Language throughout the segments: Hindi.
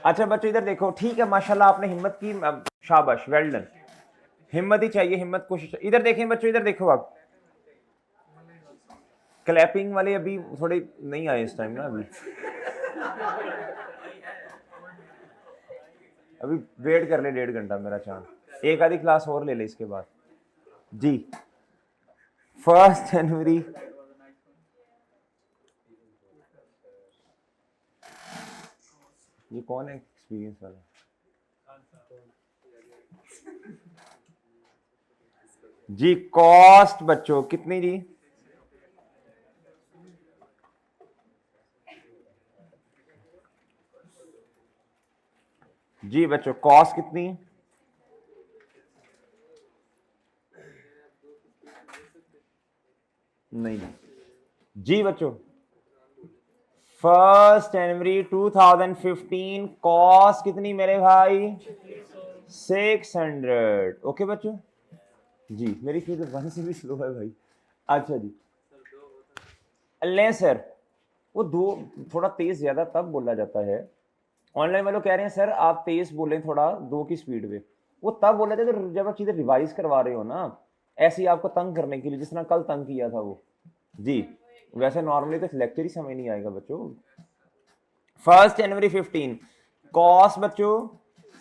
अच्छा बच्चों इधर देखो, ठीक है माशाल्लाह आपने हिम्मत की, शाबाश, वेल डन। हिम्मत ही चाहिए, हिम्मत, कोशिश। इधर देखें बच्चों, इधर देखो आप, क्लैपिंग वाले अभी थोड़े नहीं आए इस टाइम ना, अभी वेट कर ले 1.5 घंटा मेरा चांस, एक आधी क्लास और ले ले इसके बाद। जी 1 जनवरी, ये कौन है एक्सपीरियंस वाला? जी कॉस्ट बच्चों कितनी जी? जी बच्चों कॉस्ट कितनी? नहीं जी बच्चों, 1 जनवरी 2015 कॉस्ट कितनी मेरे भाई? 600। ओके बच्चों जी, मेरी फीस 1 से भी स्लो है भाई। अच्छा जी ले सर, वो दो थोड़ा तेज ज्यादा तब बोला जाता है। ऑनलाइन वालों कह रहे हैं सर आप तेज बोलें थोड़ा 2 की स्पीड पे, वो तब बोला जाता है जब आप चीजें रिवाइज करवा रहे हो ना, ऐसे ही आपको तंग करने के लिए, जिस तरह कल तंग किया था वो। जी वैसे नॉर्मली तो लेक्चर ही समझ नहीं आएगा बच्चों। 1 जनवरी 2015 कॉस्ट बच्चों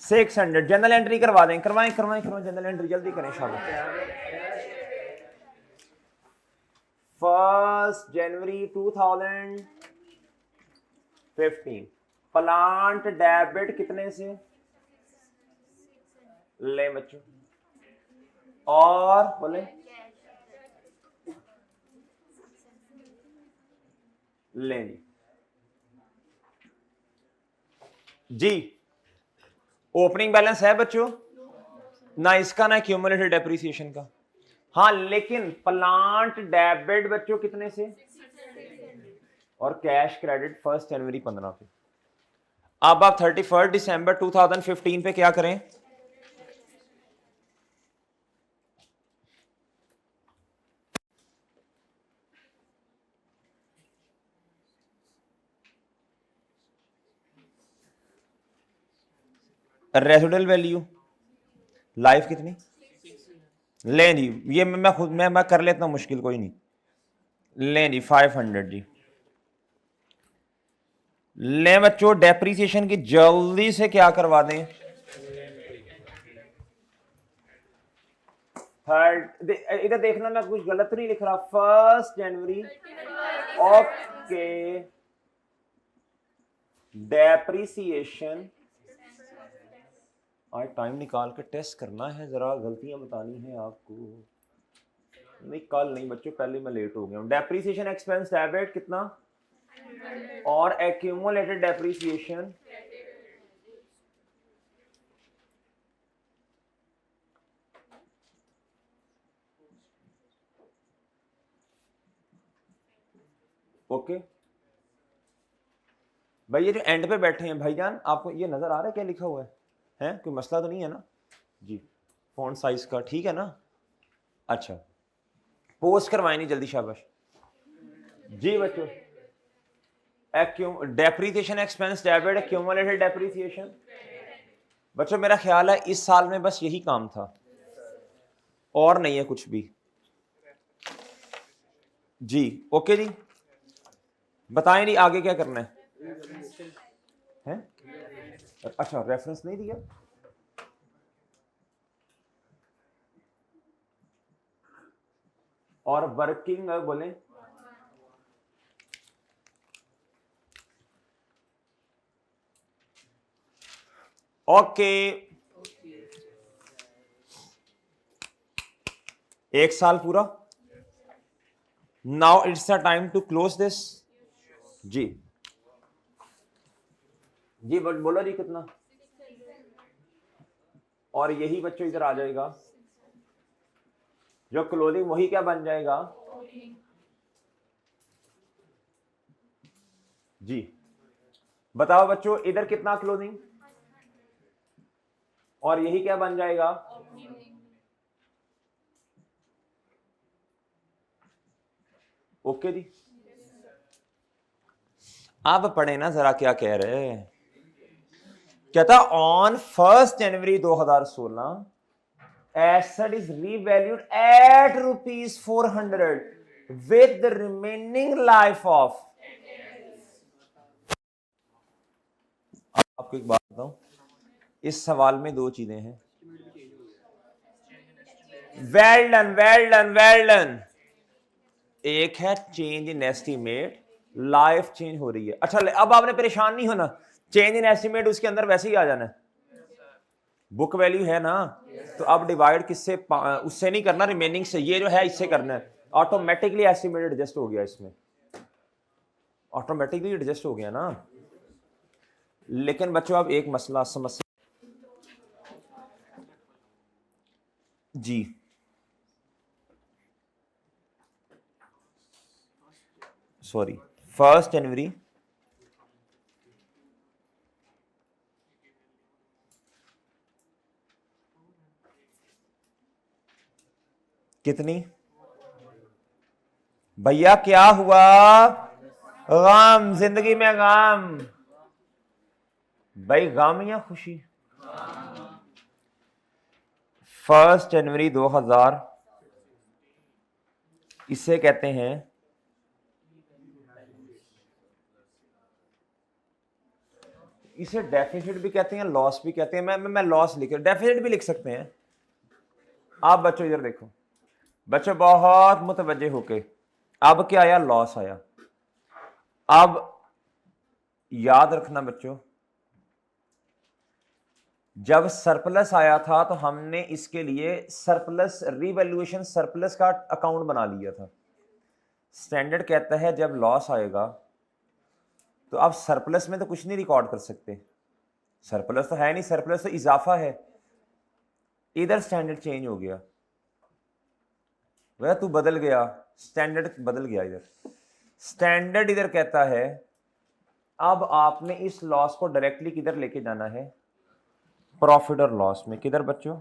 600। जनरल एंट्री करवा दें, करवाएं करवाएं करवाएं, जनरल एंट्री जल्दी करें शाबाश। 1 जनवरी 2015 प्लांट डेबिट कितने से? ले बच्चों और बोले ले जी। ओपनिंग बैलेंस है बच्चों ना इसका, ना क्यूमुलेटेड डेप्रिसिएशन का। हाँ लेकिन प्लांट डेबिट बच्चों कितने से? और कैश क्रेडिट 1 जनवरी 2015 पे। अब आप 31 दिसंबर 2015 पे क्या करें? रेसिडुअल वैल्यू लाइफ कितनी? लें जी, ये मैं खुद मैं कर लेता हूं, मुश्किल कोई नहीं। लें जी 500 जी। ले बच्चों डेप्रीसिएशन की जल्दी से क्या करवा दें? थर्ड, इधर देखना मैं कुछ गलत नहीं लिख रहा। 1 जनवरी ओके, डेप्रीसिएशन। आज टाइम निकाल कर टेस्ट करना है, जरा गलतियां बतानी है आपको। नहीं कल नहीं बच्चों, पहले मैं लेट हो गया हूं। डेप्रीसिएशन एक्सपेंस डेबिट कितना? और एक्यूमुलेटेड डेप्रीसिएशन ओके। भाई ये जो एंड पे बैठे हैं भाईजान, आपको ये नजर आ रहा है क्या लिखा हुआ है? हैं कोई मसला तो नहीं है ना? जी फॉन्ट साइज का ठीक है ना? अच्छा पोस्ट करवाए नहीं जल्दी शाबाश। जी बच्चों depreciation expense debit accumulated depreciation. बच्चों मेरा ख्याल है इस साल में बस यही काम था और नहीं है कुछ भी। जी ओके जी बताएं जी आगे क्या करना है? अच्छा रेफरेंस नहीं दिया। और वर्किंग बोले ओके, एक साल पूरा। Now it's the time to close this. जी जी बोलो जी कितना? और यही बच्चों इधर आ जाएगा, जो क्लोजिंग वही क्या बन जाएगा? जी बताओ बच्चों इधर कितना क्लोजिंग, और यही क्या बन जाएगा? ओके जी आप पढ़े ना जरा क्या कह रहे हैं। कहता ऑन 1 जनवरी 2016 asset is revalued at ₹400 with the remaining life of। आपको एक बात बताऊं, इस सवाल में दो चीजें हैं। Well done well done well done. एक है change in estimate, life change हो रही है। अच्छा अब आपने परेशान नहीं होना, चेंज इन एस्टीमेट उसके अंदर वैसे ही आ जाना है, बुक वैल्यू है ना, तो अब डिवाइड किससे, उससे नहीं करना, रिमेनिंग से, ये जो है इससे करना है। ऑटोमेटिकली एस्टिमेट एडजस्ट हो गया, इसमें ऑटोमेटिकली एडजस्ट हो गया ना। लेकिन बच्चों अब एक मसला, समस्या जी, सॉरी 1 जनवरी कितनी भैया, क्या हुआ? गम, जिंदगी में गम भाई, गम या खुशी? 1 जनवरी 2000, इसे कहते हैं, इसे डेफिसिट भी कहते हैं, लॉस भी कहते हैं। मैं लॉस लिख, डेफिसिट भी लिख सकते हैं आप। बच्चों इधर देखो, बच्चों बहुत मुतवज्जे होके, अब क्या आया? लॉस आया। अब याद रखना बच्चों, जब सरप्लस आया था तो हमने इसके लिए सरप्लस, रिवैल्यूएशन सरप्लस का अकाउंट बना लिया था। स्टैंडर्ड कहता है जब लॉस आएगा तो आप सरप्लस में तो कुछ नहीं रिकॉर्ड कर सकते, सरप्लस तो है नहीं, सरप्लस तो इजाफा है। इधर स्टैंडर्ड चेंज हो गया, वह तू बदल गया, स्टैंडर्ड बदल गया। इधर स्टैंडर्ड इधर कहता है अब आपने इस लॉस को डायरेक्टली किधर लेके जाना है? प्रॉफिट और लॉस में। किधर बच्चों,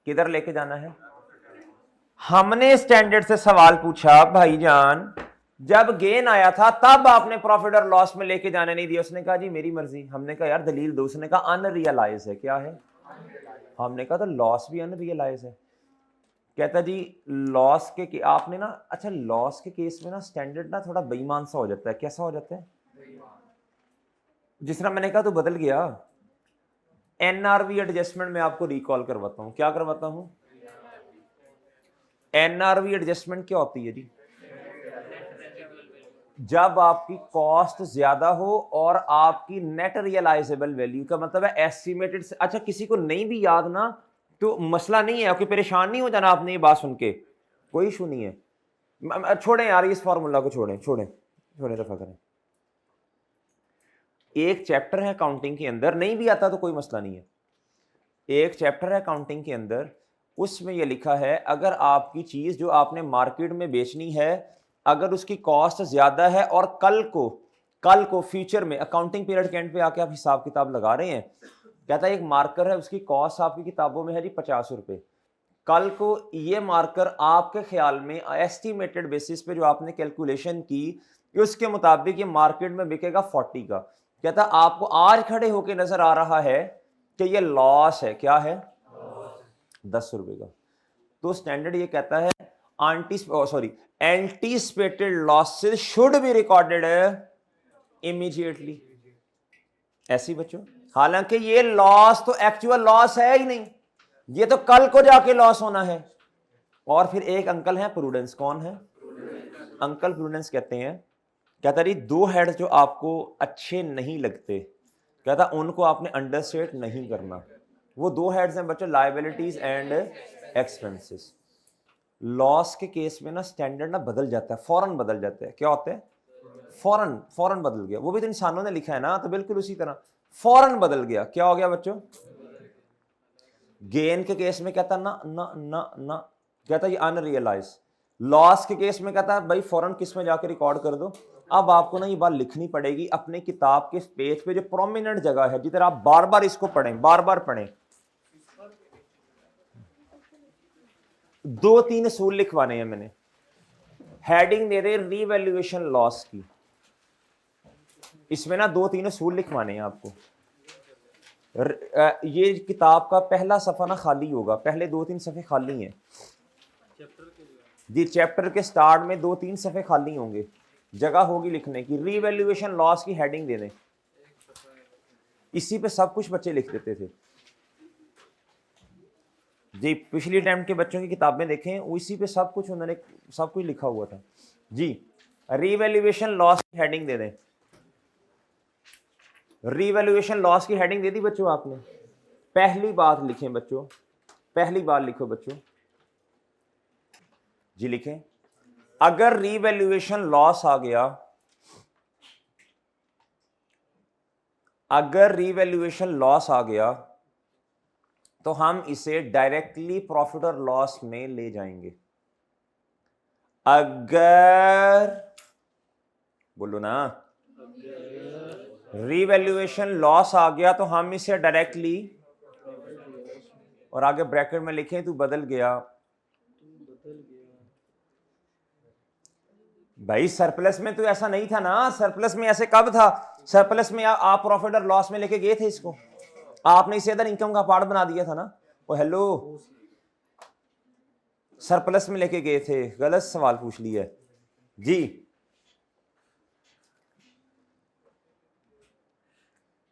किधर लेके जाना है? हमने स्टैंडर्ड से सवाल पूछा, भाईजान जब गेन आया था तब आपने प्रॉफिट और लॉस में लेके जाने नहीं दिया। उसने कहा जी मेरी मर्जी। हमने कहा यार दलील दो। उसने कहा अनरियलाइज है। क्या है? हमने कहा तो लॉस भी अनरियलाइज है। कहता जी लॉस के आपने ना, अच्छा लॉस के केस में ना स्टैंडर्ड ना थोड़ा बेईमान सा हो जाता है। कैसा हो जाता है? जिस तरह मैंने कहा तो बदल गया। एनआरवी एडजस्टमेंट में आपको रिकॉल करवाता हूं। क्या करवाता हूं? एनआरवी एडजस्टमेंट क्या होती है जी? जब आपकी कॉस्ट ज्यादा हो और आपकी नेट रियलाइजेबल वैल्यू, का मतलब है एस्टिमेटेड से। अच्छा किसी को नहीं भी याद ना तो मसला नहीं है, आपकी परेशान नहीं हो जाना आपने ये बात सुन के, कोई इशू नहीं है। छोड़ें यार इस फॉर्मूला को, छोड़ें छोड़ें छोड़ें, दफा करें। एक चैप्टर है अकाउंटिंग के अंदर, नहीं भी आता तो कोई मसला नहीं है। एक चैप्टर है अकाउंटिंग के अंदर, उसमें यह लिखा है अगर आपकी चीज जो आपने मार्केट में बेचनी है, अगर उसकी कॉस्ट ज्यादा है और कल को फ्यूचर में अकाउंटिंग पीरियड के एंड पे आके आप हिसाब किताब लगा रहे हैं, कहता है एक मार्कर है उसकी कॉस्ट आपकी किताबों में है जी 50 रुपए, कल को ये मार्कर आपके ख्याल में एस्टिमेटेड बेसिस पे जो आपने कैलकुलेशन की उसके मुताबिक ये मार्केट में बिकेगा 40 का। कहता आपको आज खड़े होके नजर आ रहा है कि ये लॉस है। क्या है? 10 रुपए का। तो स्टैंडर्ड ये कहता है anticipated losses should be recorded immediately. ऐसी बच्चों, हालांकि ये लॉस तो एक्चुअल लॉस है ही नहीं, ये तो कल को जाके लॉस होना है। और फिर एक अंकल है प्रूडेंस। कौन है? अंकल प्रूडेंस कहते हैं, कहता रही दो हेड जो आपको अच्छे नहीं लगते, कहता उनको आपने अंडरस्टेट नहीं करना। वो दो हेड्स हैं बच्चों, लायबिलिटीज एंड एक्सपेंसेस। लॉस के केस में ना स्टैंडर्ड ना बदल जाता है, फौरन बदल जाता है। क्या होता है? फौरन बदल गया। वो भी तो इंसानों ने लिखा है ना, तो बिल्कुल उसी तरह फौरन बदल गया। क्या हो गया बच्चों? गेन के केस में कहता ना ना ना ना, कहता ये अनरियलाइज। लॉस के केस में कहता है भाई फौरन किस में जाके रिकॉर्ड कर दो। अब आपको ना ये बात लिखनी पड़ेगी अपने किताब के पेज पे, जो प्रोमिनेंट जगह है जिधर आप बार बार इसको पढ़ें, बार बार पढ़ें। 2-3 असूल लिखवाने हैं मैंने, हेडिंग दे रहे रीवैल्यूएशन लॉस की, इसमें ना 2-3 असूल लिखवाने हैं आपको। ये किताब का पहला सफ़ा ना खाली होगा, पहले 2-3 सफ़े खाली हैं जी। चैप्टर के स्टार्ट में 2-3 सफ़े खाली होंगे, जगह होगी लिखने की। रीवैल्यूएशन लॉस की हेडिंग दे दें, इसी पे सब कुछ बच्चे लिख देते थे जी। पिछली अटेम्प्ट के बच्चों की किताबें देखें, इसी पे सब कुछ उन्होंने सब कुछ लिखा हुआ था जी। रीवैल्यूएशन लॉस की हेडिंग दे दें। रीवैल्यूएशन लॉस की हेडिंग दे दी बच्चों आपने। पहली बात लिखें बच्चों, पहली बात लिखो बच्चों जी, लिखें अगर रीवैल्यूएशन लॉस आ गया, अगर रीवैल्यूएशन लॉस आ गया तो हम इसे डायरेक्टली प्रॉफिट और लॉस में ले जाएंगे। अगर, बोलो ना, रीवैल्यूएशन लॉस आ गया तो हम इसे डायरेक्टली, और आगे ब्रैकेट में लिखें तू बदल गया। भाई सरप्लस में तो ऐसा नहीं था ना, सरप्लस में ऐसे कब था? सरप्लस में आप प्रॉफिट और लॉस में लेके गए थे इसको, आपने इसे अदर इनकम का पार्ट बना दिया था ना। ओ हेलो, सरप्लस में लेके गए थे, गलत सवाल पूछ लिया जी।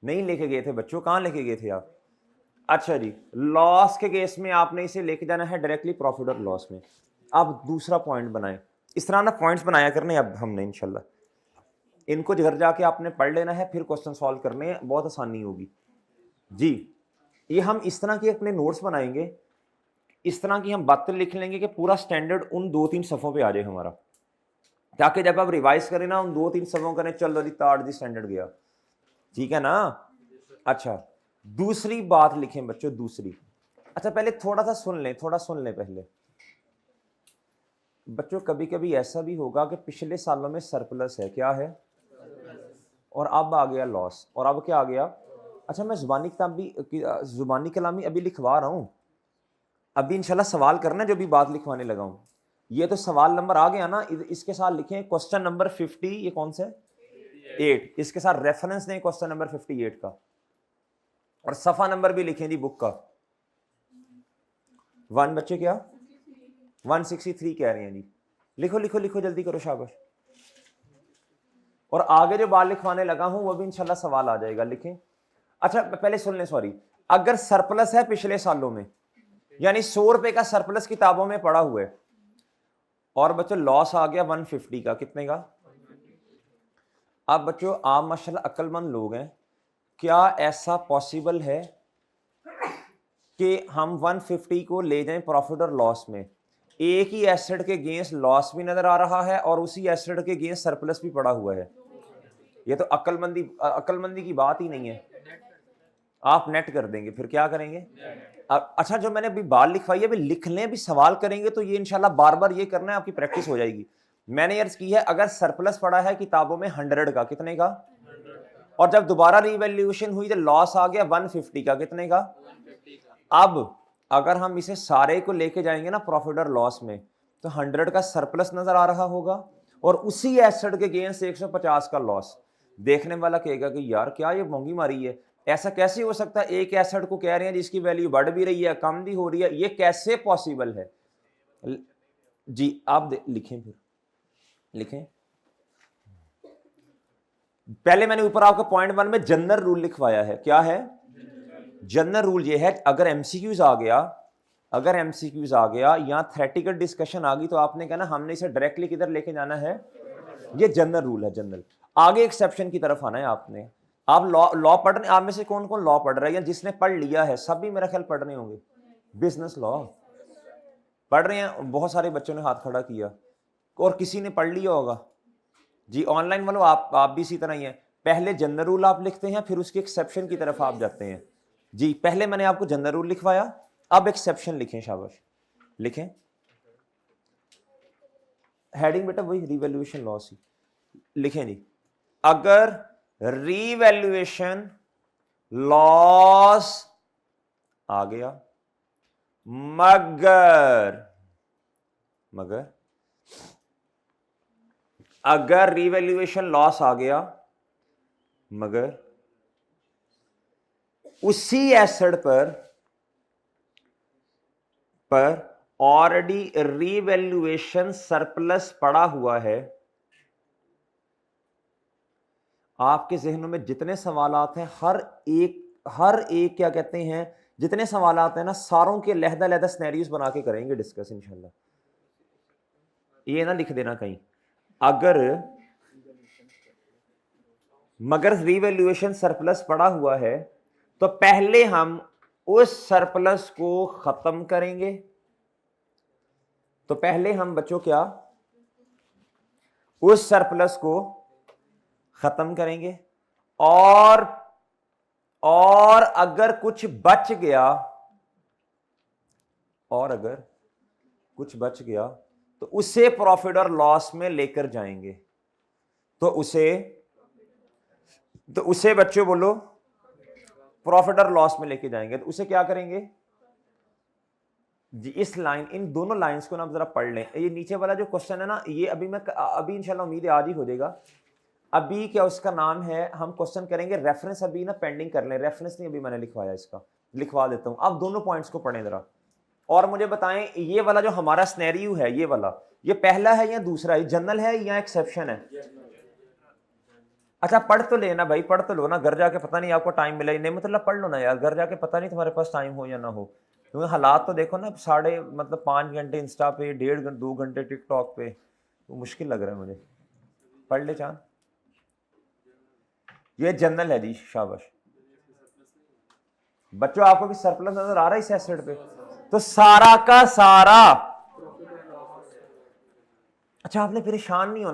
नहीं लेके गए थे बच्चों, कहां लेके गए थे आप? अच्छा जी, लॉस के केस में आपने इसे लेके जाना है डायरेक्टली प्रॉफिट और लॉस में। अब दूसरा पॉइंट बनाएं, इस तरह ना पॉइंट्स बनाया करने अब हमने, इंशाल्लाह इनको घर जाके आपने पढ़ लेना है, फिर क्वेश्चन सॉल्व करने हैं, बहुत आसानी होगी जी। ये हम इस तरह के अपने नोट्स बनाएंगे, इस तरह की हम बातें लिख लेंगे कि पूरा स्टैंडर्ड उन 2-3 सफ़ों पे आ जाए हमारा, ताकि जब आप रिवाइज करें ना, उन 2-3 सफ़ों करें, चलो जी ताड़ जी स्टैंडर्ड गया, ठीक है ना। अच्छा, दूसरी बात लिखें बच्चों, दूसरी। अच्छा पहले थोड़ा सा सुन लें, थोड़ा सुन लें पहले बच्चों। कभी कभी ऐसा भी होगा कि पिछले सालों में सरप्लस है, क्या है, और अब आ गया लॉस, और अब क्या आ गया। अच्छा मैं जुबानी जुबानी कलामी अभी लिखवा रहा हूँ, अभी इंशाल्लाह सवाल करना जो भी बात लिखवाने लगा हूँ। ये तो सवाल नंबर आ गया ना, इसके साथ लिखें क्वेश्चन नंबर 50, ये कौन सा है, 8, इसके साथ रेफरेंस दें क्वेश्चन नंबर 58 का, और सफा नंबर भी लिखें जी बुक का। 1 बच्चे क्या 163 कह रहे हैं जी, लिखो लिखो लिखो, जल्दी करो, शाबाश। और आगे जो बात लिखवाने लगा हूं वो भी इंशाल्लाह सवाल आ जाएगा, लिखें। अच्छा पहले सुन लें, सॉरी, अगर सरप्लस है पिछले सालों में, यानी 100 रुपए का सरप्लस किताबों में पड़ा हुआ है, और बच्चों लॉस आ गया 150 का, कितने का। अब बच्चों आप माशाल्लाह अक्लमंद लोग हैं, क्या ऐसा पॉसिबल है कि हम 150 को ले जाएं प्रॉफिट और लॉस में? एक ही एसेट के गेंस्ट लॉस भी नजर आ रहा है और उसी एसेट के गेंस्ट सरप्लस भी पड़ा हुआ है। ये तो अक्लमंदी की बात ही नहीं है। आप नेट कर देंगे, फिर क्या करेंगे? अच्छा जो मैंने अभी बात लिखवाई है, अभी लिख लें, अभी सवाल करेंगे तो ये इंशाल्लाह बार बार ये करना है, आपकी प्रैक्टिस हो जाएगी। मैंने अर्ज की है अगर सरप्लस पड़ा है किताबों में 100 का, कितने का, और जब दोबारा रिवैल्यूएशन हुई तो लॉस आ गया 150 का, कितने का। अब अगर हम इसे सारे को लेके जाएंगे ना प्रॉफिट और लॉस में, तो 100 का सरप्लस नजर आ रहा होगा और उसी एसेट के गेंस 150 का लॉस। देखने वाला कहेगा कि यार क्या ये महंगी मारी है, ऐसा कैसे हो सकता है, एक एसेट को कह रहे हैं जिसकी वैल्यू बढ़ भी रही है कम भी हो रही है, ये कैसे पॉसिबल है जी। आप लिखें, फिर लिखें। पहले मैंने ऊपर आपको पॉइंट 1 में जनरल रूल लिखवाया है, क्या है जनरल रूल? ये है अगर एमसीक्यूज आ गया, अगर एमसीक्यूज आ गया या थ्योरेटिकल डिस्कशन आ गई, तो आपने कहना हमने इसे डायरेक्टली किधर लेके जाना है, ये जनरल रूल है, जनरल। आगे एक्सेप्शन की तरफ आना है आपने। आप लॉ पढ़ रहे, आप में से कौन कौन लॉ पढ़ रहा है, या जिसने पढ़ लिया है, सब भी मेरा ख्याल पढ़ रहे होंगे। बिजनेस लॉ पढ़ रहे हैं, बहुत सारे बच्चों ने हाथ खड़ा किया, और किसी ने पढ़ लिया होगा जी। ऑनलाइन वालों आप भी इसी तरह ही हैं, पहले जनरल रूल आप लिखते हैं, फिर उसके एक्सेप्शन की तरफ आप जाते हैं जी। पहले मैंने आपको जनरल रूल लिखवाया, अब एक्सेप्शन लिखें, शाबाश लिखें। हेडिंग बेटा वही रिवैल्यूएशन लॉस ही लिखें जी। अगर रिवैल्यूएशन लॉस आ गया, मगर अगर रिवैल्यूएशन लॉस आ गया, मगर उसी एसेट पर ऑलरेडी रीवैल्यूएशन सरप्लस पड़ा हुआ है। आपके जहनों में जितने सवालात हैं, हर एक क्या कहते हैं, जितने सवालात हैं ना, सारों के लहदा सिनेरियोस बना के करेंगे डिस्कस इंशाल्लाह। ये ना लिख देना कहीं, मगर रीवैल्यूएशन सरप्लस पड़ा हुआ है तो पहले हम उस सरप्लस को खत्म करेंगे। तो पहले हम बच्चों क्या उस सरप्लस को खत्म करेंगे, और अगर कुछ बच गया, तो उसे प्रॉफिट और लॉस में लेकर जाएंगे। तो उसे बच्चों बोलो प्रॉफिट और लॉस में लेके जाएंगे। तो उसे क्या करेंगे जी, इस लाइन, इन दोनों लाइंस को ना जरा पढ़ लें। ये नीचे वाला जो क्वेश्चन है ना, ये अभी इंशाल्लाह उम्मीद है आज ही हो जाएगा। अभी क्या उसका नाम है, हम क्वेश्चन करेंगे, रेफरेंस अभी ना पेंडिंग कर लें, रेफरेंस नहीं अभी मैंने लिखवाया, इसका लिखवा देता हूं। आप दोनों पॉइंट्स को पढ़ें जरा और मुझे बताएं, ये वाला जो हमारा सिनेरियो है, ये वाला, ये पहला है या दूसरा है, जनरल है या एक्सेप्शन है? अच्छा पढ़ तो लेना भाई, पढ़ तो लो ना, घर जाके पता नहीं आपको टाइम मिला ही नहीं, मतलब पढ़ लो ना यार, घर जाके पता नहीं तुम्हारे पास टाइम हो या ना हो, क्योंकि हालात तो देखो ना, 5 घंटे इंस्टा पे, 1.5-2 घंटे टिकटॉक पे, तो मुश्किल लग रहा है मुझे। पढ़ ले चांद, ये जनरल है जी, शाबाश बच्चों। आपको भी सरप्लस नजर आ रहा है इस एसेट पे? तो सारा का सारा, अच्छा आपने परेशान नहीं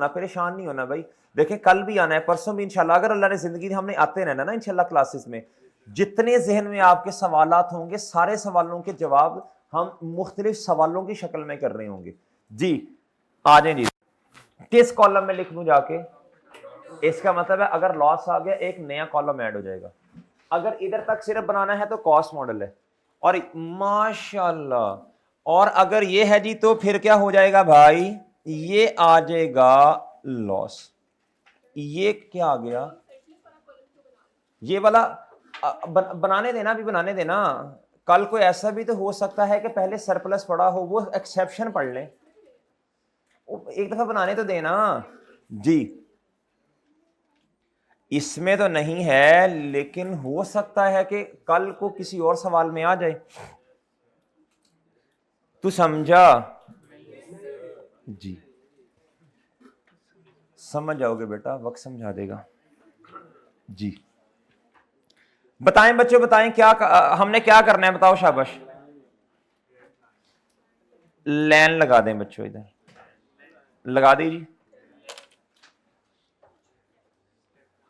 होना भाई। देखें कल भी आना है, परसों भी इंशाल्लाह, अगर अल्लाह ने जिंदगी दी, हमने आते रहना ना इंशाल्लाह क्लासेस में। जितने जहन में आपके सवालात होंगे, सारे सवालों के जवाब हम मुख्तलिफ सवालों की शक्ल में कर रहे होंगे जी। आ जाए जी, किस कॉलम में लिख दूं जाके? इसका मतलब है अगर लॉस आ गया, एक नया कॉलम ऐड हो जाएगा। अगर इधर तक सिर्फ बनाना है तो कॉस्ट मॉडल है, और माशाल्लाह, और अगर ये है जी तो फिर क्या हो जाएगा भाई, ये आ जाएगा लॉस। ये क्या आ गया, ये वाला बनाने देना, भी बनाने देना। कल को ऐसा भी तो हो सकता है कि पहले सरप्लस पड़ा हो, वो एक्सेप्शन पढ़ लें, एक दफा बनाने तो देना जी। इसमें तो नहीं है, लेकिन हो सकता है कि कल को किसी और सवाल में आ जाए। तू समझा जी? समझ जाओगे बेटा, वक्त समझा देगा जी। बताएं बच्चों, बताएं क्या हमने क्या करना है, बताओ शाबाश। लाइन लगा दें बच्चों, इधर लगा दीजिए,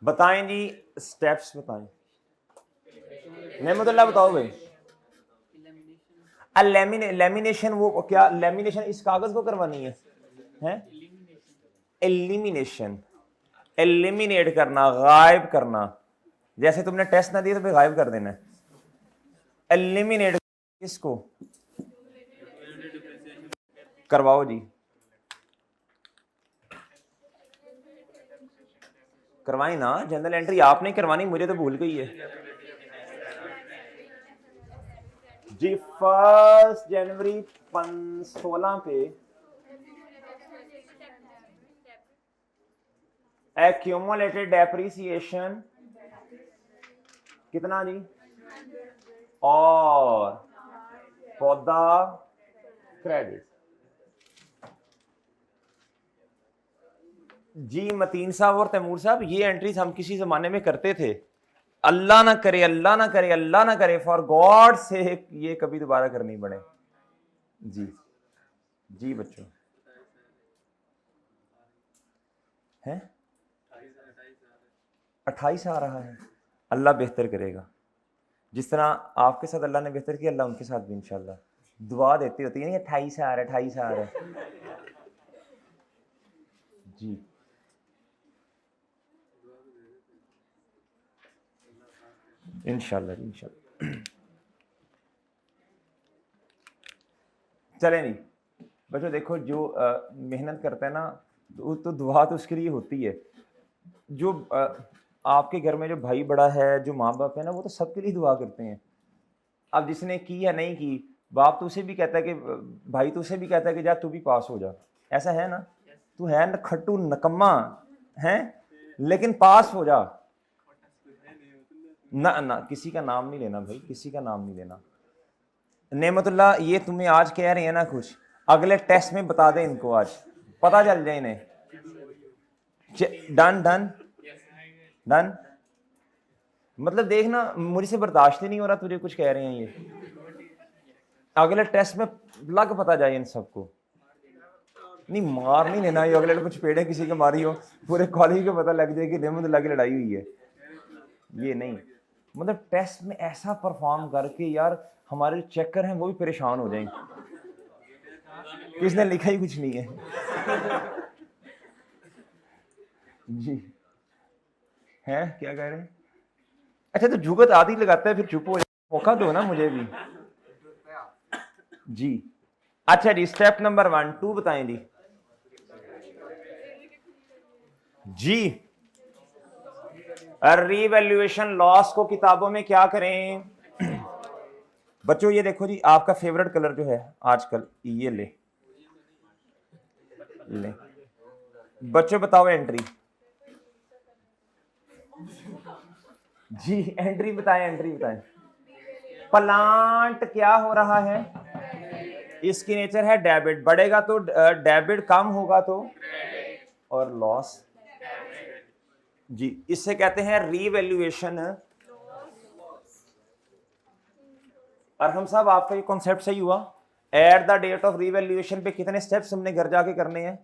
बताएं जी स्टेप्स बताएं। नेमतुल्लाह बताओ भाई। लेमिनेशन, वो क्या लेमिनेशन इस कागज को करवानी है? एलिमिनेशन, एलिमिनेट करना, गायब करना। जैसे तुमने टेस्ट ना दिया तो फिर गायब कर देना है। एलिमिनेट किसको करवाओ जी, करवाई ना, जनरल एंट्री आपने करवानी, मुझे तो भूल गई है जी। 1 जनवरी 16 पे एक्यूमुलेटेड डेप्रिसिएशन कितना जी, और पौधा क्रेडिट जी। मतीन साहब और तैमूर साहब, ये एंट्रीज हम किसी जमाने में करते थे। अल्लाह ना करे, अल्लाह ना करे, अल्लाह ना करे, फॉर गॉड से ये कभी दोबारा करनी पड़े जी। जी बच्चों हैं 28 आ रहा है, अल्लाह बेहतर करेगा। जिस तरह आपके साथ अल्लाह ने बेहतर किया, अल्लाह उनके साथ भी इंशाल्लाह दुआ देती होती है। 28 आ रहा है, 28 आ रहा है जी। इंशाल्लाह इंशाल्लाह। चले नहीं बच्चों, देखो जो मेहनत करता है ना, तो दुआ तो उसके लिए होती है। जो आपके घर में जो भाई बड़ा है, जो माँ बाप है ना, वो तो सबके लिए दुआ करते हैं। अब जिसने की या नहीं की, बाप तो उसे भी कहता है कि भाई तो उसे भी कहता है कि जा तू भी पास हो जा, ऐसा है ना? तू है न खट्टू नकम्मा है, लेकिन पास हो जा ना। ना किसी का नाम नहीं लेना भाई, किसी का नाम नहीं लेना। नेमतुल्लाह, ये तुम्हें आज कह रहे हैं ना कुछ, अगले टेस्ट में बता दे इनको, आज पता चल जाए इन्हें। Done done done. मतलब देखना, मुझसे बर्दाश्त ही नहीं हो रहा, तुझे कुछ कह रहे हैं ये, अगले टेस्ट में लग पता जाए इन सबको। नहीं मार नहीं लेना, ये अगले कुछ पेड़े किसी के मारी हो, पूरे कॉलेज को पता लग जाए कि नेमतुल्लाह की लड़ाई हुई है, ये नहीं। मतलब टेस्ट में ऐसा परफॉर्म करके यार हमारे चेकर हैं वो भी परेशान हो जाएंगे, किसने लिखा ही कुछ नहीं है। जी है, क्या कह रहे हैं? अच्छा तो जुगत आदि लगाता है फिर चुप हो जाए, मौका दो ना मुझे भी। जी अच्छा जी, स्टेप नंबर 1 2 बताएं जी। जी रीवैल्यूएशन लॉस को किताबों में क्या करें बच्चों? ये देखो जी, आपका फेवरेट कलर जो है आजकल, ये ले ले बच्चों बताओ एंट्री। जी एंट्री बताएं, एंट्री बताएं। प्लांट क्या हो रहा है? इसकी नेचर है डेबिट, बढ़ेगा तो डेबिट, कम होगा तो, और लॉस। जी इससे कहते हैं रीवैल्यूएशन। अरहम साहब आपका ये कॉन्सेप्ट सही हुआ। At the date of revaluation पे कितने स्टेप्स हमने घर जाके करने हैं?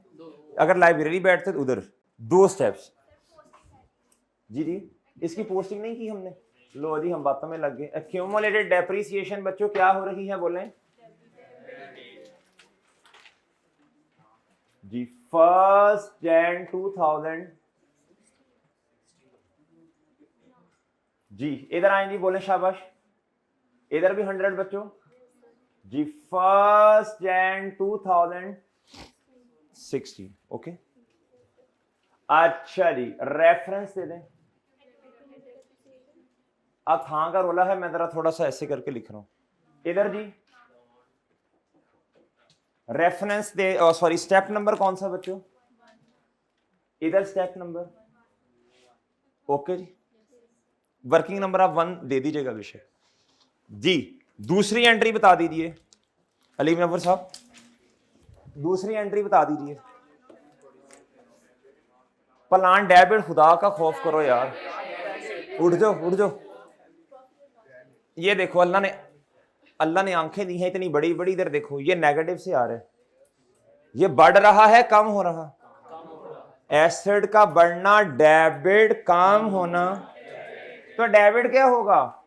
अगर लाइब्रेरी बैठते तो उधर 2 स्टेप्स। जी जी इसकी पोस्टिंग नहीं की हमने। लो जी हम बातों में लग गए। एक्यूमुलेटेड डेप्रिसिएशन बच्चों क्या हो रही है बोलें जी? 1 Jan 2000। जी इधर आए जी, बोले शाबाश। इधर भी 100 बच्चों जी। 1 Jan 2016। ओके अच्छा जी, रेफरेंस दे दें। अब हाँ का रोला है, मैं जरा थोड़ा सा ऐसे करके लिख रहा हूं। इधर जी रेफरेंस दे, सॉरी स्टेप नंबर कौन सा बच्चों? इधर स्टेप नंबर। ओके जी, वर्किंग नंबर आप 1 दे दीजिएगा विषय जी। दूसरी एंट्री बता दीजिए अली मुनव्वर साहब, दूसरी एंट्री बता दीजिए। प्लान डेबिट, खुदा का खौफ करो यार, उठ जाओ उठ जाओ। ये देखो अल्लाह ने आंखें दी हैं इतनी बड़ी बड़ी, इधर देखो ये नेगेटिव से आ रहा है, ये बढ़ रहा है कम हो रहा? एसिड का बढ़ना, डेबिट कम होना, तो डेबिट क्या होगा?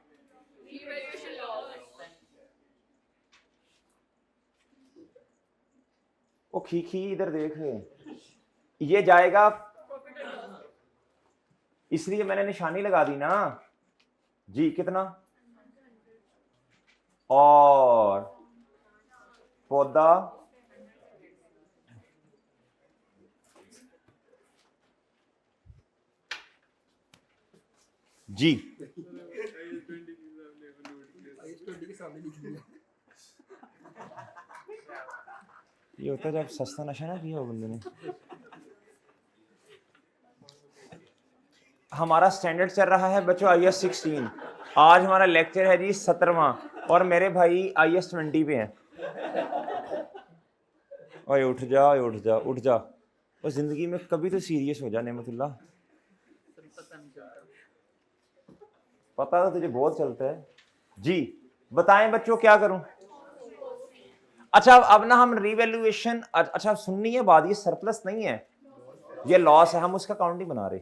वो खी इधर देख रहे हैं, ये जाएगा, इसलिए मैंने निशानी लगा दी ना जी। कितना? और पौधा जी ये होता है जब सस्ता नशा ना किया हो बंदे ने। हमारा स्टैंडर्ड चल रहा है बच्चों IS 16। आज हमारा लेक्चर है जी 17वां, और मेरे भाई IS 20 पे हैं। ओए उठ जा, उठ जा उठ जा, और जिंदगी में कभी तो सीरियस हो जा नेमतुल्लाह। पता तो तुझे बहुत चलता है जी। बताएं बच्चों क्या करूं? अच्छा अब ना हम रीवैल्यूएशन, अच्छा सुननी है बात, ये सरप्लस नहीं है, ये लॉस है, हम उसका अकाउंट नहीं बना रहे,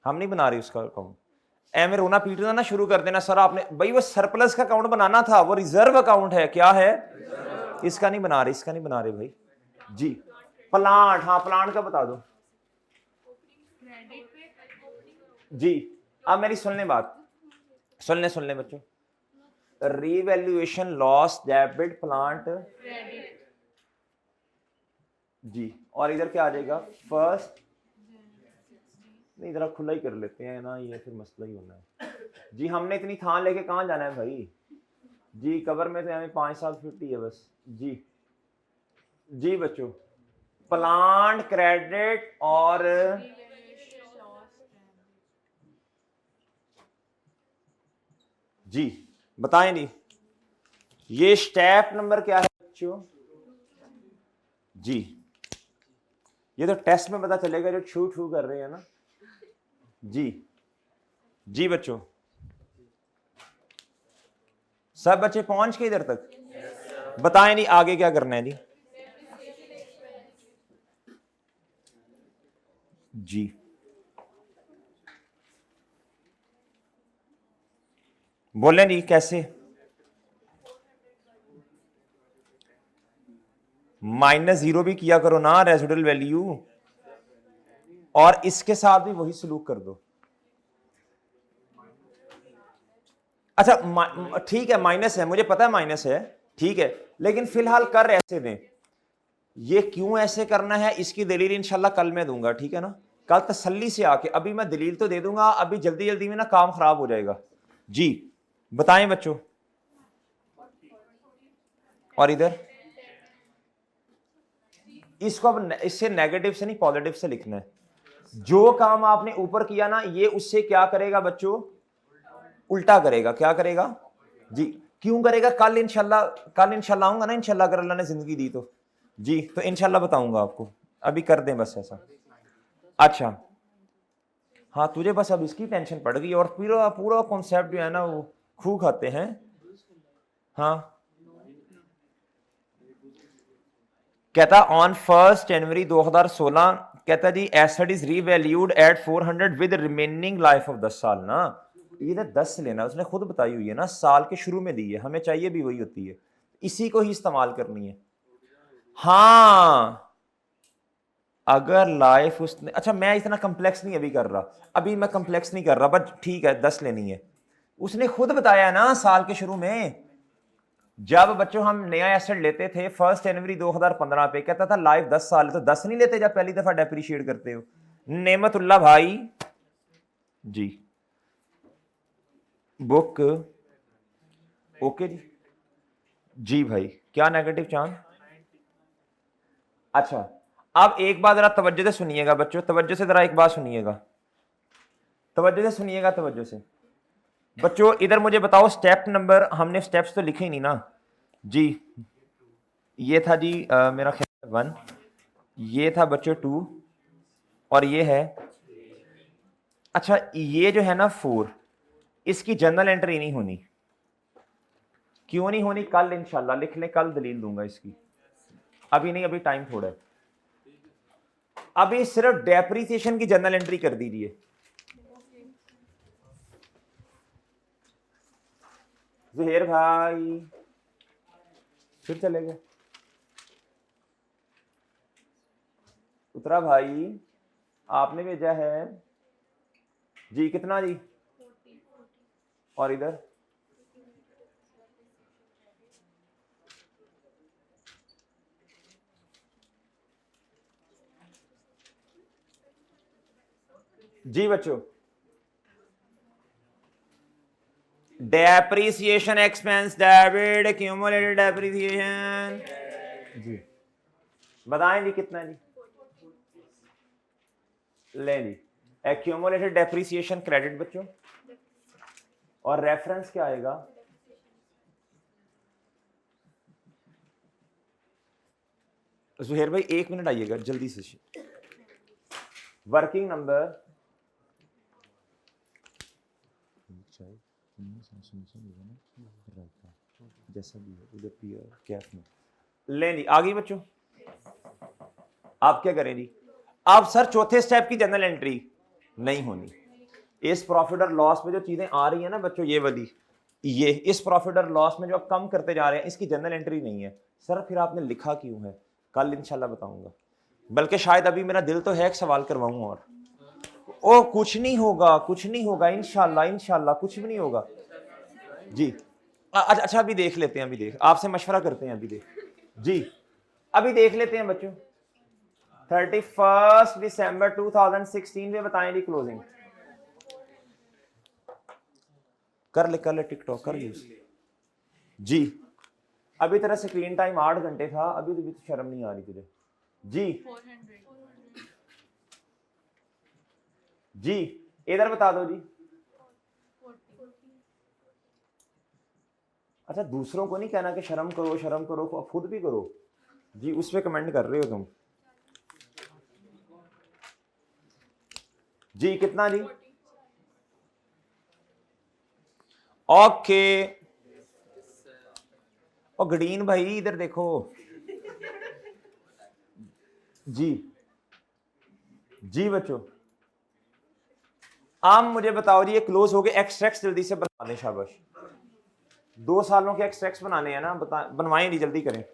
हम नहीं बना रहे उसका अकाउंट। एम रोना पीटना ना शुरू कर देना सर आपने, भाई वो सरप्लस का अकाउंट बनाना था, वो रिजर्व अकाउंट है। क्या है? इसका नहीं बना रहे, इसका नहीं बना रहे भाई जी। प्लांट, हाँ प्लांट का बता दो जी। अब मेरी सुन ले बात, सुन ले बच्चों। रीवैल्यूएशन लॉस डेबिट प्लांट जी, और इधर क्या आ जाएगा? 1 नहीं ज़रा खुला ही कर लेते हैं ना, ये फिर मसला ही होना है जी। हमने इतनी थान लेके कहाँ जाना है भाई जी, कवर में तो हमें 5-7 फीट ही है बस जी। जी बच्चों, प्लांट क्रेडिट और जी बताएं जी, ये स्टेप नंबर क्या है बच्चों जी? ये तो टेस्ट में पता चलेगा जो छू छू कर रहे हैं ना जी। जी बच्चों, सब बच्चे पहुंच के इधर तक? बताएं नहीं आगे क्या करना है जी? जी बोले नहीं कैसे? -0 भी किया करो ना रेसिडुअल वैल्यू, और इसके साथ भी वही सलूक कर दो। अच्छा ठीक है, माइनस है, मुझे पता है माइनस है, ठीक है, लेकिन फिलहाल कर ऐसे दें। ये क्यों ऐसे करना है इसकी दलील इंशाल्लाह कल मैं दूंगा, ठीक है ना? कल तसल्ली से आके, अभी मैं दलील तो दे दूंगा, अभी जल्दी जल्दी में ना काम खराब हो जाएगा जी। बताएं बच्चों, और इधर इसको अब इससे नेगेटिव से नहीं पॉजिटिव से लिखना है। जो काम आपने ऊपर किया ना, ये उससे क्या करेगा बच्चों? उल्टा करेगा। क्या करेगा जी? क्यों करेगा? कल इंशाल्लाह आऊंगा ना इंशाल्लाह, अगर अल्लाह ने जिंदगी दी तो जी, तो इंशाल्लाह बताऊंगा आपको, अभी कर दें बस ऐसा। अच्छा हाँ, तुझे बस अब इसकी टेंशन पड़ गई, और पूरा पूरा कॉन्सेप्ट जो है ना वो खू खाते हैं। हाँ कहता ऑन 1 जनवरी 2016 कहता जी asset is revalued at 400 with remaining life of 10 साल ना, ये ना 10 लेना उसने खुद बताई हुई है ना, साल के शुरू में दी है, हमें चाहिए भी वही होती है, इसी को ही इस्तेमाल करनी है। हाँ अगर लाइफ उसने, अच्छा मैं इतना कम्प्लेक्स नहीं अभी कर रहा, अभी मैं कम्प्लेक्स नहीं कर रहा, बट ठीक है 10 लेनी है, उसने खुद बताया ना साल के शुरू में। जब बच्चों हम नया एसेट लेते थे 1 जनवरी 2015 पे, कहता था लाइफ 10 साल है, तो 10 नहीं लेते जब पहली दफा डेप्रिशिएट करते हो। नेमतुल्लाह भाई जी, बुक ओके जी। जी भाई क्या नेगेटिव चांद? अच्छा अब एक बात जरा तवज्जो से सुनिएगा बच्चों, तवज्जो से जरा एक बात सुनिएगा, तवज्जो से सुनिएगा, तवज्जो से बच्चों। इधर मुझे बताओ स्टेप नंबर, हमने स्टेप्स तो लिखे ही नहीं ना जी। ये था जी मेरा ख्याल 1, ये था बच्चों 2, और ये है, अच्छा ये जो है ना 4, इसकी जनरल एंट्री नहीं होनी। क्यों नहीं होनी? कल इंशाल्लाह लिख लें, कल दलील दूंगा इसकी, अभी नहीं, अभी टाइम थोड़ा है। अभी सिर्फ डेप्रिसिएशन की जनरल एंट्री कर दीजिए। जुहेर भाई फिर चले गए, उतरा भाई आपने भेजा है जी, कितना जी? और इधर जी बच्चों, depreciation expense debit accumulated depreciation जी, बताएं जी कितना जी? ले जी, एक्यूमुलेटेड डेप्रिसिएशन क्रेडिट बच्चों, और रेफरेंस क्या आएगा? जुहेर भाई 1 मिनट आइएगा जल्दी से। वर्किंग नंबर जैसा भी है उधर कैफ में ले ली आ गई बच्चों। आप क्या करें जी? आप सर चौथे स्टेप की जनरल एंट्री नहीं होनी। इस प्रॉफिट और लॉस में जो चीजें आ रही है ना बच्चों, ये वाली, ये इस प्रॉफिट और लॉस में जो आप कम करते जा रहे हैं, इसकी जनरल एंट्री नहीं है। सर फिर आपने लिखा क्यों है? कल इंशाल्लाह बताऊंगा, बल्कि शायद अभी मेरा दिल तो है एक सवाल करवाऊं, और ओ कुछ नहीं होगा, कुछ नहीं होगा, इंशाल्लाह इंशाल्लाह कुछ भी नहीं होगा जी। अच्छा अभी देख लेते हैं, अभी देख, आपसे मशवरा करते हैं, अभी देख जी, अभी देख लेते हैं बच्चों। 31 दिसंबर 2016 में बताएं जी क्लोजिंग। कर ले टिकटॉक कर यूज जी। अभी तेरा स्क्रीन टाइम 8 घंटे था, अभी तो शर्म नहीं आ रही तुझे जी। 400 जी इधर बता दो जी। 40 अच्छा दूसरों को नहीं कहना कि शर्म करो, खुद भी करो जी। उस पे कमेंट कर रहे हो तुम जी। कितना जी? ओके। और गडीन भाई इधर देखो जी। जी बच्चों आप मुझे बताओ जी, ये क्लोज हो गए, एक्सट्रैक्ट जल्दी से बना दें। शाबाश। 2 सालों के एक्सट्रैक्ट बनाने हैं ना, बनवाएं जी, जल्दी करें।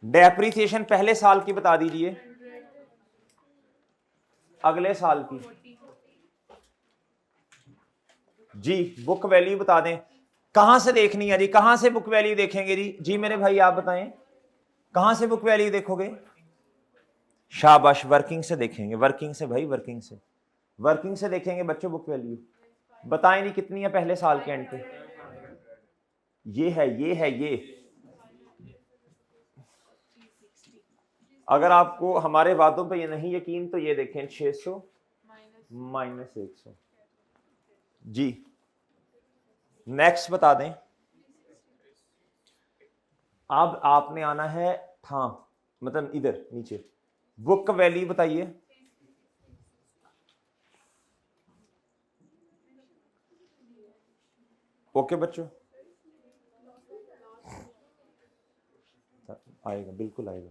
डेप्रिसिएशन पहले साल की बता दीजिए, अगले साल की जी। बुक वैल्यू बता दें, कहां से देखनी है जी, कहां से बुक वैल्यू देखेंगे जी? जी मेरे भाई आप बताएं कहां से बुक वैल्यू देखोगे? शाबाश, वर्किंग से देखेंगे, वर्किंग से भाई, वर्किंग से देखेंगे बच्चों बुक वैल्यू। बताएं जी कितनी है पहले साल के एंड पे? ये है। अगर आपको हमारे वादों पे ये नहीं यकीन तो ये देखें, 600 माइनस 100 जी। नेक्स्ट बता दें। अब आपने आना है हाँ, मतलब इधर नीचे बुक वैल्यू बताइए। ओके बच्चों, आएगा, बिल्कुल आएगा।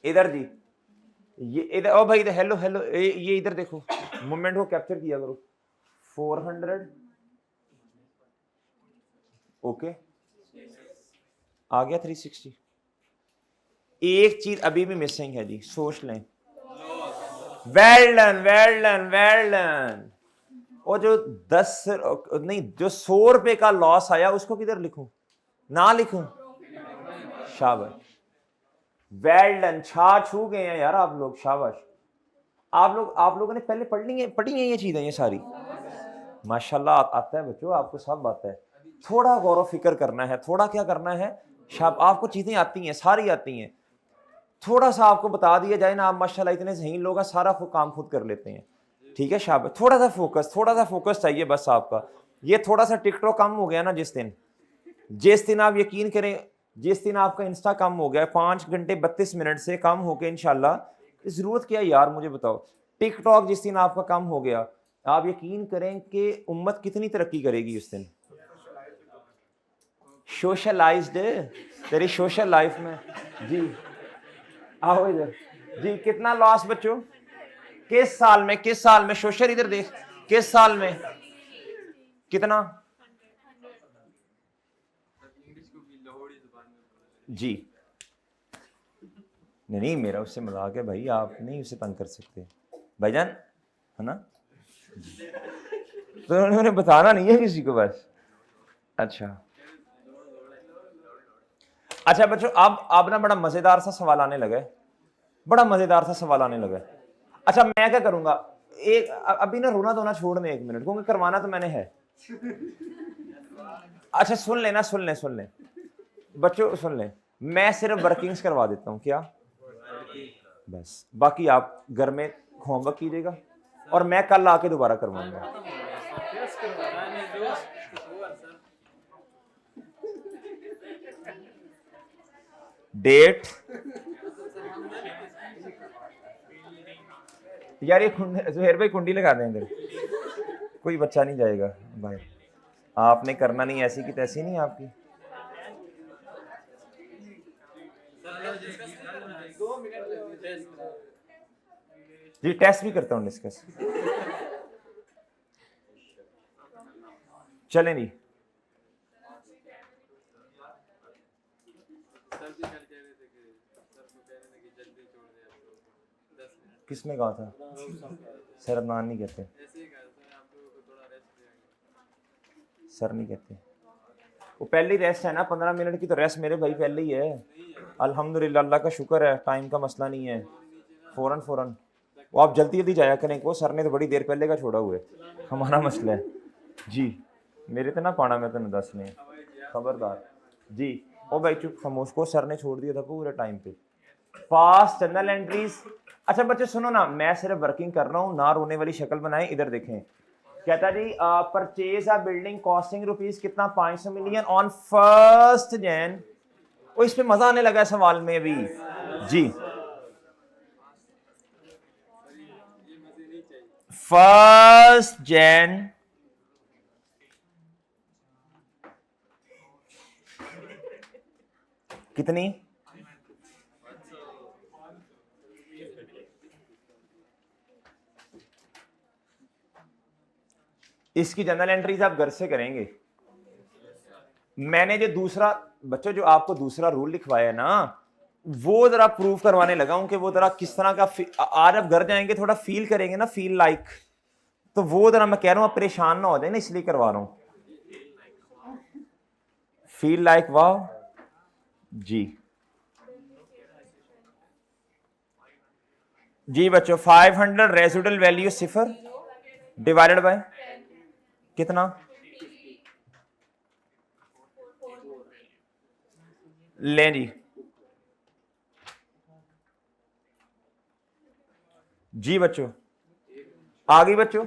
इधर जी, ये इधर, ओ भाई हेलो हेलो, ये इधर देखो, मोमेंट को कैप्चर किया करो। 400 ओके, आ गया 360। एक चीज अभी भी मिसिंग है जी, सोच लें। Well done. और जो 10 नहीं, जो 100 रुपए का लॉस आया उसको किधर लिखूं, ना लिखूं? शाबाश, वेल डन, छू गए हैं यार आप लोग, शाबाश। आप लोगों ने पहले पढ़ी है ये चीजें, ये सारी माशाल्लाह आता है बच्चों, आपको सब आता है। थोड़ा गौर फिक्र करना है, थोड़ा क्या करना है, आपको चीजें आती हैं, सारी आती हैं। थोड़ा सा आपको बता दिया जाए ना, आप माशाल्लाह इतने सही लोग हैं, सारा काम खुद कर लेते हैं। ठीक है शाबाश, थोड़ा सा फोकस चाहिए बस आपका। ये थोड़ा सा टिकटॉक कम हो गया ना, जिस दिन आप यकीन करें, जिस दिन आपका इंस्टा कम हो गया 5 घंटे 32 मिनट से कम हो गया इंशाल्लाह, जरूरत क्या है यार मुझे बताओ। टिकटॉक जिस दिन आपका कम हो गया, आप यकीन करें कि उम्मत कितनी तरक्की करेगी उस दिन। सोशलाइज्ड तेरी सोशल लाइफ में जी। आओ इधर जी। कितना लॉस बच्चों, किस साल में सोशल, इधर देख, किस साल में कितना जी? नहीं मेरा उससे मजाक है भाई, आप नहीं उसे तंग कर सकते भाईजान, है ना? तो उन्होंने बताना नहीं है किसी को बस। अच्छा बच्चों, अब ना बड़ा मजेदार सा सवाल आने लगा है, अच्छा मैं क्या करूंगा, एक अभी ना रोना धोना छोड़ दें 1 मिनट, क्योंकि करवाना तो मैंने है। अच्छा सुन लें बच्चों, सुन लें, मैं सिर्फ वर्किंग्स करवा देता हूं क्या, बस बाकी आप घर में होमवर्क कीजिएगा और मैं कल आके दोबारा करवाऊंगा। डेट यार, ये जुहैर भाई कुंडी लगा दें इधर, कोई बच्चा नहीं जाएगा भाई, आपने करना नहीं, ऐसी की तैसी नहीं आपकी। जी टेस्ट भी करता हूँ, डिस्कस चलें जी। किसने कहा था? सर अदनान नहीं कहते, सर नहीं कहते, वो पहले ही रेस्ट है ना, 15 मिनट की तो रेस्ट मेरे भाई पहले ही है। अल्हम्दुलिल्लाह, अल्लाह का शुक्र है, टाइम का मसला नहीं है। फ़ौरन फ़ौरन वो आप जल्दी जल्दी जाया करें, वो सर ने तो बड़ी देर पहले का छोड़ा हुआ है, हमारा मसला है जी। मेरे तो ना पाना, मैं तेन दसने खबरदार जी। ओ भाई चुप खामोश, को सर ने छोड़ दिया था पूरे टाइम पे। Fast journal entries. अच्छा बच्चे सुनो ना, मैं सिर्फ वर्किंग कर रहा हूँ, ना रोने वाली शक्ल बनाए। इधर देखें, कहता जी purchase a building costing rupees कितना, 500 मिलियन ऑन 1 जैन। ओ इस पे मजा आने लगा है सवाल में अभी जी। 1 जैन कितनी, इसकी जनरल एंट्रीज आप घर से करेंगे। मैंने जो दूसरा बच्चों, जो आपको दूसरा रूल लिखवाया ना, वो जरा प्रूव करवाने लगा हूं कि वो जरा किस तरह का आज आप घर जाएंगे थोड़ा फील करेंगे ना, फील लाइक, तो वो जरा मैं कह रहा हूं आप परेशान ना हो जाए ना, इसलिए करवा रहा हूं। फील लाइक वाह जी। जी बच्चों 500 रेजिडुअल वैल्यू 0 डिवाइडेड बाय कितना, लें जी। जी बच्चों आ गई बच्चों,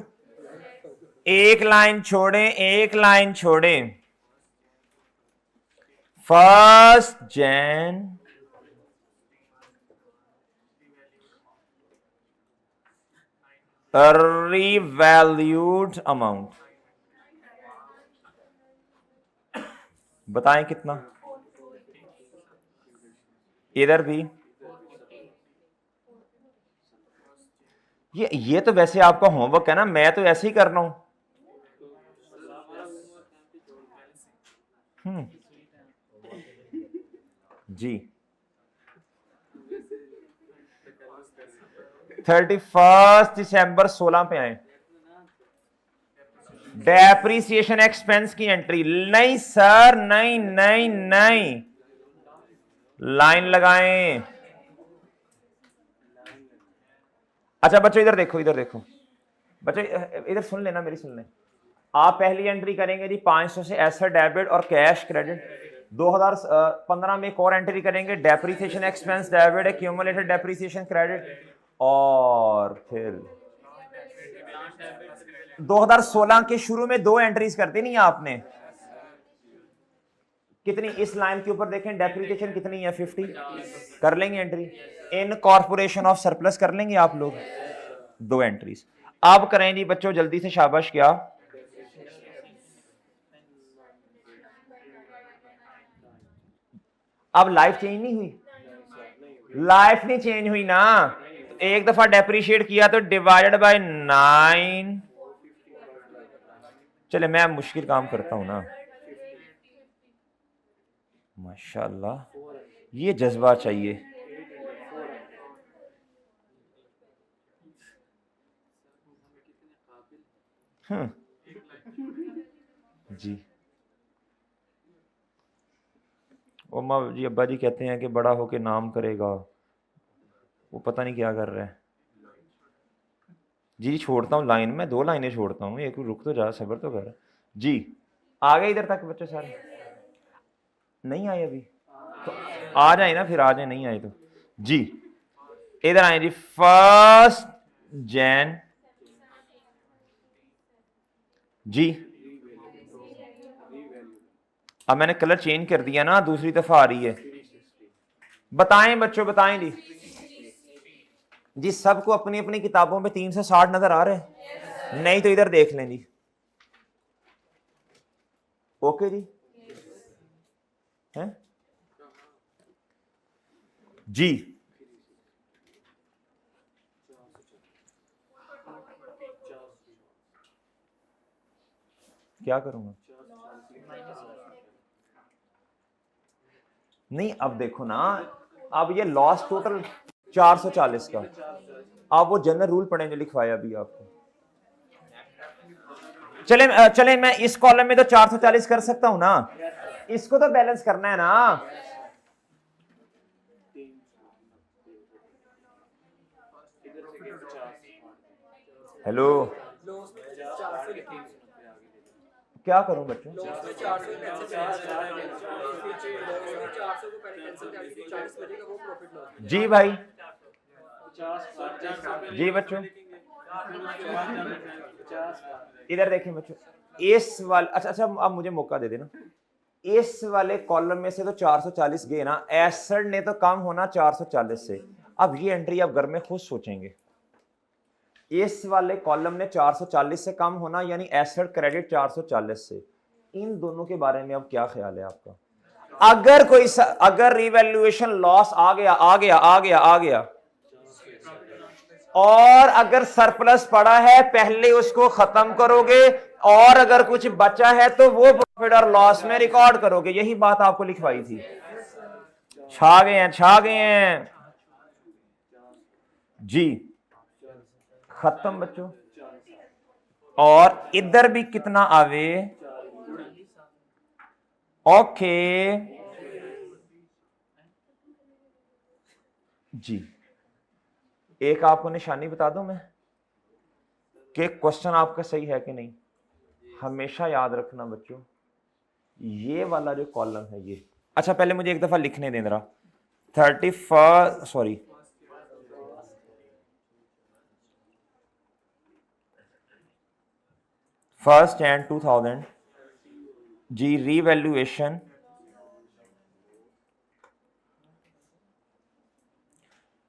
एक लाइन छोड़ें, एक लाइन छोड़ें। 1 जैन रिवैल्यूड अमाउंट, बताएं कितना। इधर भी ये तो वैसे आपका होमवर्क है ना, मैं तो ऐसे ही कर रहा हूं। जी 31 दिसंबर 16 पे आए। डेप्रीसिएशन एक्सपेंस की एंट्री नहीं सर, नहीं नहीं नहीं, लाइन लगाएं। अच्छा बच्चों इधर देखो, इधर देखो बच्चों, इधर सुन लेना, मेरी सुन लें। आप पहली एंट्री करेंगे जी 500 से एसेट डेबिट और कैश क्रेडिट। 2015 में एक और एंट्री करेंगे, depreciation expense debit, accumulated depreciation credit, और फिर 2016 के शुरू में 2 एंट्रीज करते नहीं आपने, कितनी, इस लाइन के ऊपर देखें डेप्रीसिएशन कितनी है, 50, कर लेंगे entry. In corporation of surplus कर लेंगे आप लोग, 2 एंट्रीज। अब करें जी बच्चों जल्दी से, शाबाश, क्या अब लाइफ चेंज नहीं हुई, लाइफ नहीं चेंज हुई ना, एक दफा डेप्रिशिएट किया तो डिवाइडेड बाय 9। चले मैं मुश्किल काम करता हूं ना, माशाल्लाह ये जज्बा चाहिए। जी अम्मा जी अब्बा जी कहते हैं कि बड़ा होके नाम करेगा, वो पता नहीं क्या कर रहा है। जी छोड़ता हूँ लाइन में, 2 लाइनें छोड़ता हूँ, एक रुक तो जा, सब्र तो कर जी। आ गए इधर तक बच्चे सारे, नहीं आए अभी तो आ जाए ना, फिर आ जाए, नहीं आए तो जी। इधर आए जी 1 जैन जी। अब मैंने कलर चेंज कर दिया ना, दूसरी दफा आ रही है। बताएं बच्चों, बताएं जी। जी सबको अपनी अपनी किताबों में 360 नजर आ रहे हैं, नहीं तो इधर देख लें जी। ओके जी हैं जी। क्या करूंगा, नहीं अब देखो ना, अब ये लॉस टोटल 440 का, आप वो जनरल रूल पढ़ें जो लिखवाया अभी आपको। चले चले मैं इस कॉलम में तो 440 कर सकता हूं ना, इसको तो बैलेंस करना है ना। हेलो, क्या करूं बच्चों? जी भाई, जी बच्चों, इधर देखें बच्चों, इस वाले, अच्छा अच्छा अब मुझे मौका दे देना। इस वाले कॉलम में से तो 440 गए ना, एसेट ने तो कम होना 440 से। अब ये एंट्री आप घर में खुद सोचेंगे। इस वाले कॉलम ने 440 से कम होना, यानी एसेट क्रेडिट 440 से। इन दोनों के बारे में अब क्या ख्याल है आपका? अगर कोई अगर रिवैल्यूएशन लॉस आ गया और अगर सरप्लस पड़ा है पहले उसको खत्म करोगे, और अगर कुछ बचा है तो वो प्रॉफिट और लॉस में रिकॉर्ड करोगे। यही बात आपको लिखवाई थी। छा गए हैं जी, खत्म बच्चों। और इधर भी कितना आवे? ओके जी, एक आपको निशानी बता दूं मैं कि क्वेश्चन आपका सही है कि नहीं। हमेशा याद रखना बच्चों, ये वाला जो कॉलम है ये, अच्छा पहले मुझे एक दफा लिखने दें जरा। 31 सॉरी, फर्स्ट एंड 2000 जी, रीवैल्यूएशन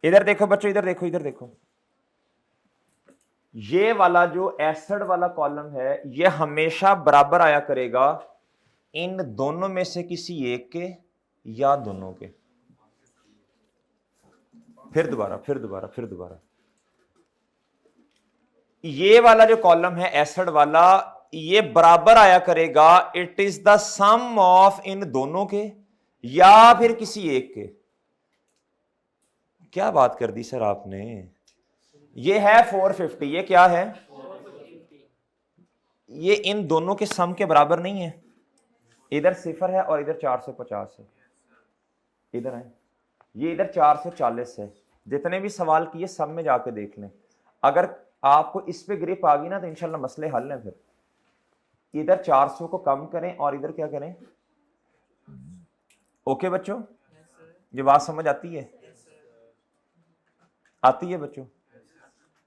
इधर देखो बच्चों, इधर देखो, ये वाला जो एसेट वाला कॉलम है ये हमेशा बराबर आया करेगा इन दोनों में से किसी एक के या दोनों के। फिर दोबारा, ये वाला जो कॉलम है एसेट वाला, ये बराबर आया करेगा it is the sum of इन दोनों के या फिर किसी एक के। क्या बात कर दी सर आपने? ये है 450, ये क्या है? ये इन दोनों के सम के बराबर नहीं है। इधर 0 है और इधर 450 है। इधर है, ये इधर 440 है। जितने भी सवाल किए सब में जाके देख लें। अगर आपको इस पे ग्रिप आ गई ना तो इंशाल्लाह मसले हल हैं। फिर इधर 400 को कम करें और इधर क्या करें। ओके बच्चों, ये बात समझ आती है? आती है बच्चों?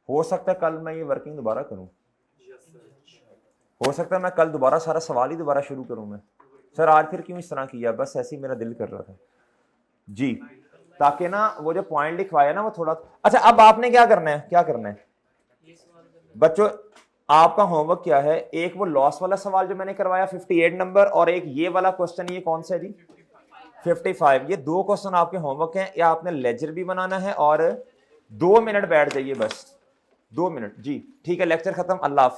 हो सकता है कल मैं ये वर्किंग दोबारा करूं, हो सकता है मैं कल दोबारा सारा सवाल ही दोबारा शुरू करूं। मैं सर आज फिर क्यों इस तरह किया, बस ऐसे ही मेरा दिल कर रहा था जी, ताकि ना वो जो पॉइंट लिखवाया ना वो थोड़ा। अच्छा अब आपने क्या करना है बच्चों, आपका होमवर्क क्या है? एक वो लॉस वाला सवाल जो मैंने करवाया 58 नंबर, और एक ये वाला क्वेश्चन, ये कौन सा है जी? 55। ये 2 क्वेश्चन आपके होमवर्क हैं। या आपने लेजर भी बनाना है और 2 मिनट बैठ जाइए, बस 2 मिनट जी। ठीक है, लेक्चर खत्म, अल्लाह हाफ़िज़।